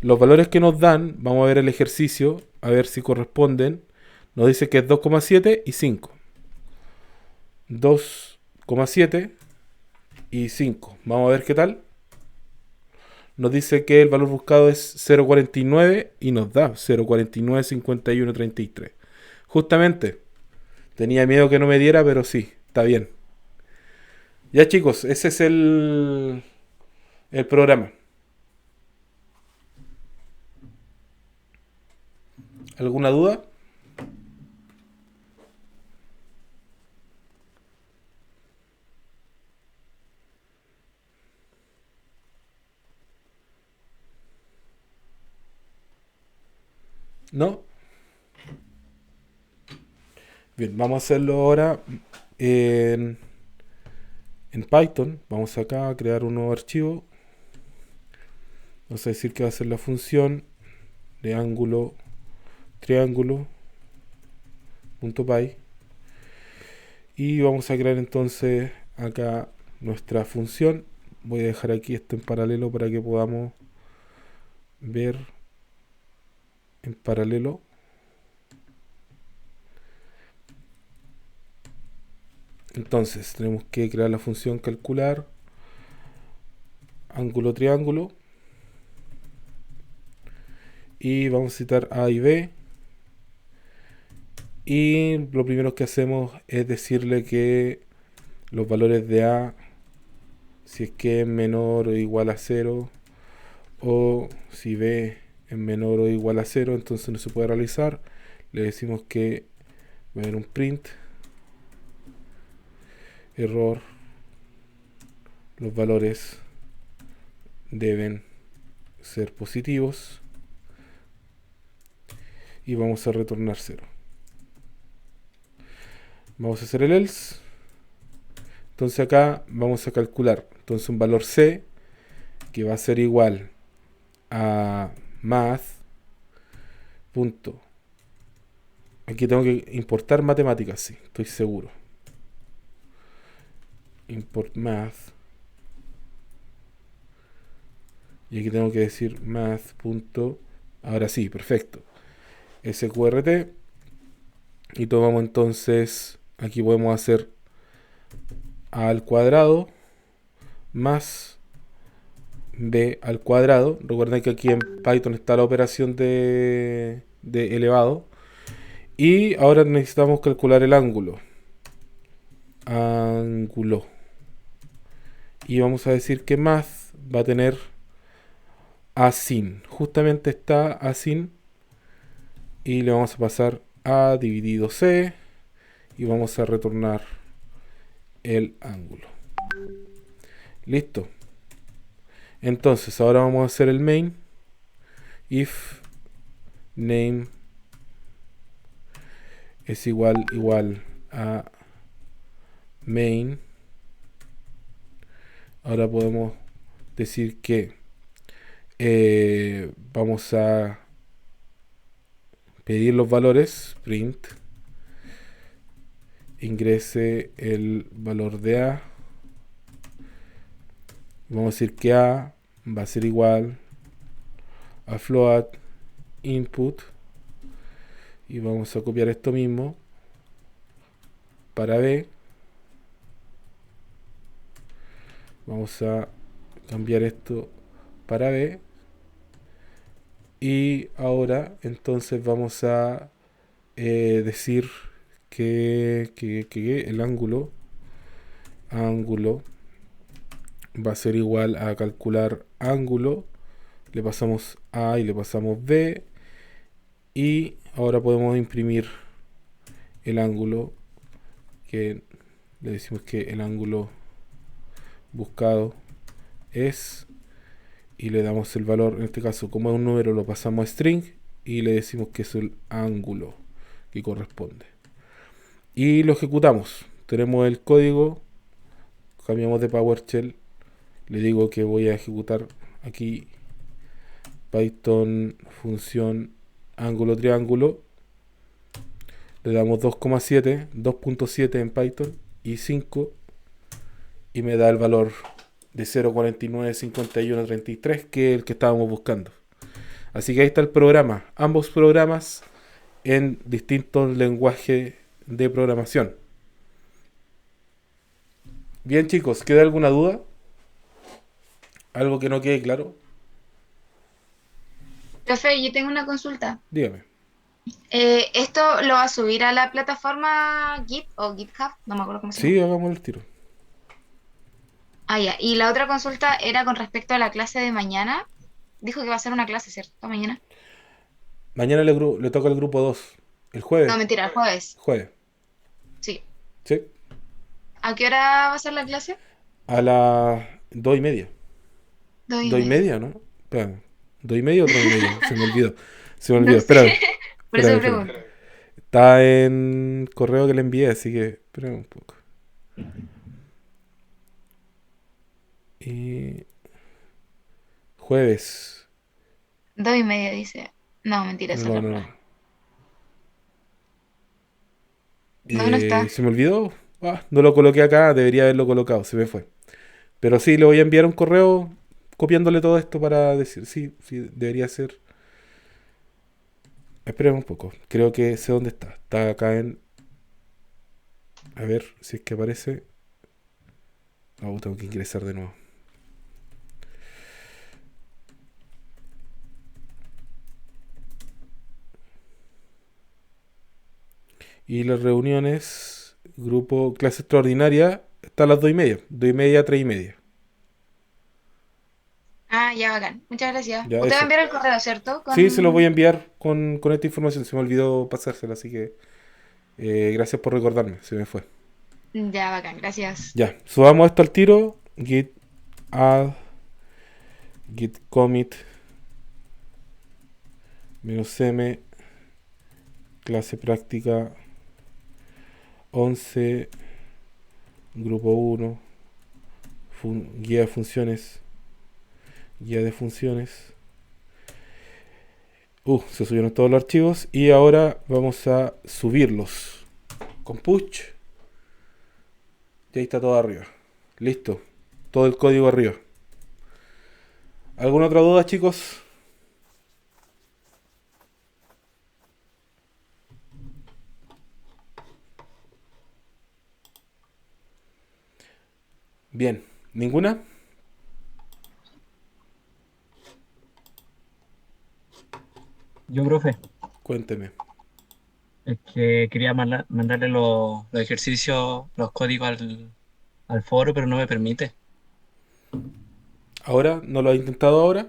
Los valores que nos dan, vamos a ver el ejercicio, a ver si corresponden. Nos dice que es 2,7 y 5. 2,7 y 5. Vamos a ver qué tal. Nos dice que el valor buscado es 0,49 y nos da 0,49, 51, 33. Justamente, tenía miedo que no me diera, pero sí, está bien. Ya chicos, ese es el programa. ¿Alguna duda? ¿No? Bien, vamos a hacerlo ahora en Python. Vamos acá a crear un nuevo archivo. Vamos a decir que va a ser la función de ángulo triángulo.py, y vamos a crear entonces acá nuestra función. Voy a dejar aquí esto en paralelo para que podamos ver en paralelo. Entonces tenemos que crear la función calcular ángulo triángulo, y vamos a citar A y B, y lo primero que hacemos es decirle que los valores de A, si es que es menor o igual a 0, o si B es menor o igual a 0, entonces no se puede realizar. Le decimos que va a haber un print error, los valores deben ser positivos, y vamos a retornar 0. Vamos a hacer el else. Entonces acá vamos a calcular entonces un valor C, que va a ser igual a math. Punto. Aquí tengo que importar matemáticas, sí, estoy seguro. Import math. Y aquí tengo que decir math. Punto. Ahora sí, perfecto. SQRT. Y tomamos entonces, aquí podemos hacer a al cuadrado más b al cuadrado. Recuerden que aquí en Python está la operación de elevado. Y ahora necesitamos calcular el ángulo. Ángulo. Y vamos a decir que math va a tener asin. Justamente está asin. Y le vamos a pasar a dividido c. Y vamos a retornar el ángulo. Listo. Entonces ahora vamos a hacer el main. If name es igual a main. Ahora podemos decir que vamos a pedir los valores. Print. Ingrese el valor de a. Vamos a decir que a va a ser igual a float input. Y vamos a copiar esto mismo para b. Vamos a cambiar esto para b. Y ahora entonces vamos a decir que el ángulo va a ser igual a calcular ángulo. Le pasamos a y le pasamos b. Y ahora podemos imprimir el ángulo, que le decimos que el ángulo buscado es, y le damos el valor. En este caso, como es un número, lo pasamos a string y le decimos que es el ángulo que corresponde. Y lo ejecutamos. Tenemos el código, cambiamos de PowerShell. Le digo que voy a ejecutar aquí Python función ángulo triángulo. Le damos 2,7, 2.7 en Python y 5. Y me da el valor de 0.495133, que es el que estábamos buscando. Así que ahí está el programa. Ambos programas en distintos lenguajes de programación. Bien, chicos, ¿queda alguna duda? ¿Algo que no quede claro? Profe, yo tengo una consulta. Dígame. ¿Esto lo va a subir a la plataforma Git o GitHub? No me acuerdo cómo se Sí, llama. hagamos el tiro. Ah, ya. Y la otra consulta era con respecto a la clase de mañana. Dijo que va a ser una clase, ¿cierto? Mañana. Mañana le toca al grupo 2. El No, jueves. mentira, el jueves. Jueves. Sí. ¿Sí? ¿A qué hora va a ser la clase? A las 2:30. 2:30, ¿no? Espera. 2:30 o 3:30. Se me olvidó. Se me No olvidó. sé. Espérame. Por eso Espérame. pregunto. Está en correo que le envié, así que espérame un poco. Y jueves. 2:30 dice. No, mentira, eso es No, la no, prueba. no. No, no está. Se me olvidó. No lo coloqué acá, debería haberlo colocado, se me fue. Pero sí, le voy a enviar un correo copiándole todo esto para decir, sí, sí, debería ser. Esperen un poco, creo que sé dónde está. Está acá en... A ver si es que aparece. Oh, tengo que ingresar de nuevo. Y las reuniones, grupo clase extraordinaria, está a las 2:30. 2:30, 3:30. Ah, ya, bacán. Muchas gracias. Ya, Usted va a eso. enviar el correo, ¿cierto? Sí, se los voy a Con... enviar con esta información. Se me olvidó pasársela, así que gracias por recordarme, se me fue. Ya, bacán. Gracias. Ya, subamos esto al tiro. Git add, git commit, -m, clase práctica 11, grupo 1, guía de funciones, Guía de funciones. Se subieron todos los archivos y ahora vamos a subirlos con push. Y ahí está todo arriba. Listo. Todo el código arriba. ¿Alguna otra duda, chicos? Bien. ¿Ninguna? Yo, profe, Cuénteme. es que quería mandarle los ejercicios, los códigos al foro, pero no me permite. ¿Ahora? ¿No lo ha intentado ahora?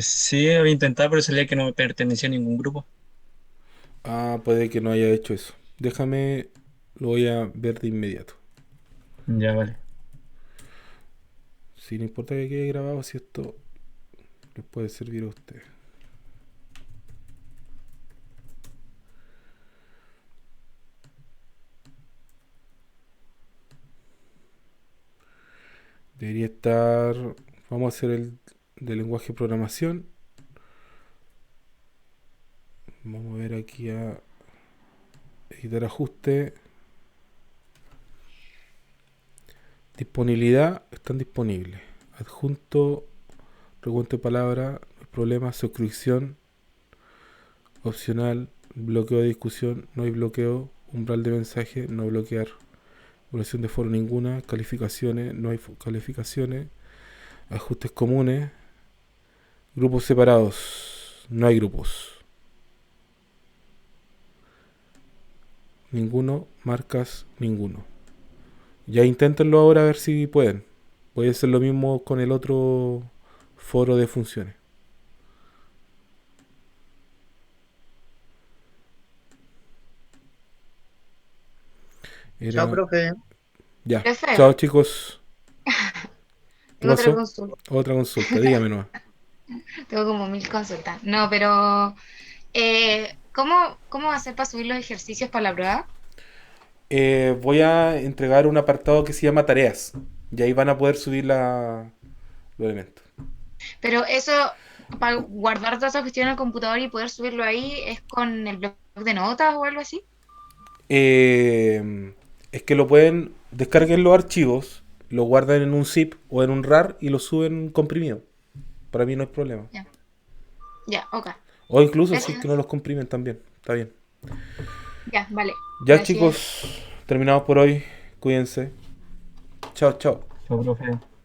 Sí, había intentado, pero salía que no me pertenecía a ningún grupo. Puede que no haya hecho eso. Déjame, lo voy a ver de inmediato. Ya, vale. Si no importa que quede grabado, si esto les puede servir a ustedes. Debería estar. Vamos a hacer el de lenguaje de programación. Vamos a ver aquí a editar ajuste. Disponibilidad, están disponibles. Adjunto, recuento de palabra, no hay problema. Suscripción, opcional, bloqueo de discusión, no hay bloqueo. Umbral de mensaje, no bloquear. Evaluación de foro ninguna. Calificaciones, no hay calificaciones. Ajustes comunes. Grupos separados, no hay grupos. Ninguno, marcas, ninguno. Ya inténtenlo ahora a ver si pueden. Voy a hacer lo mismo con el otro foro de funciones. Chao, Era. profe. Ya. Profe, Chao, chicos. ¿Qué tengo otra pasó? consulta. Otra consulta, dígame nomás. Tengo como 1000 consultas. No, pero ¿cómo va a ser para subir los ejercicios para la prueba? Voy a entregar un apartado que se llama tareas. Y ahí van a poder subir los elementos. Pero eso, para guardar toda esa cuestión en el computador y poder subirlo ahí, ¿es con el blog de notas o algo así? Es que lo pueden. Descarguen los archivos, lo guardan en un zip o en un RAR y lo suben comprimido. Para mí no hay problema. Ya, ya, ok. O incluso si es que no Gracias. los comprimen también. Está bien. Ya, vale. Ya, Gracias. chicos, terminamos por hoy. Cuídense. Chao, chao. Chao, profe.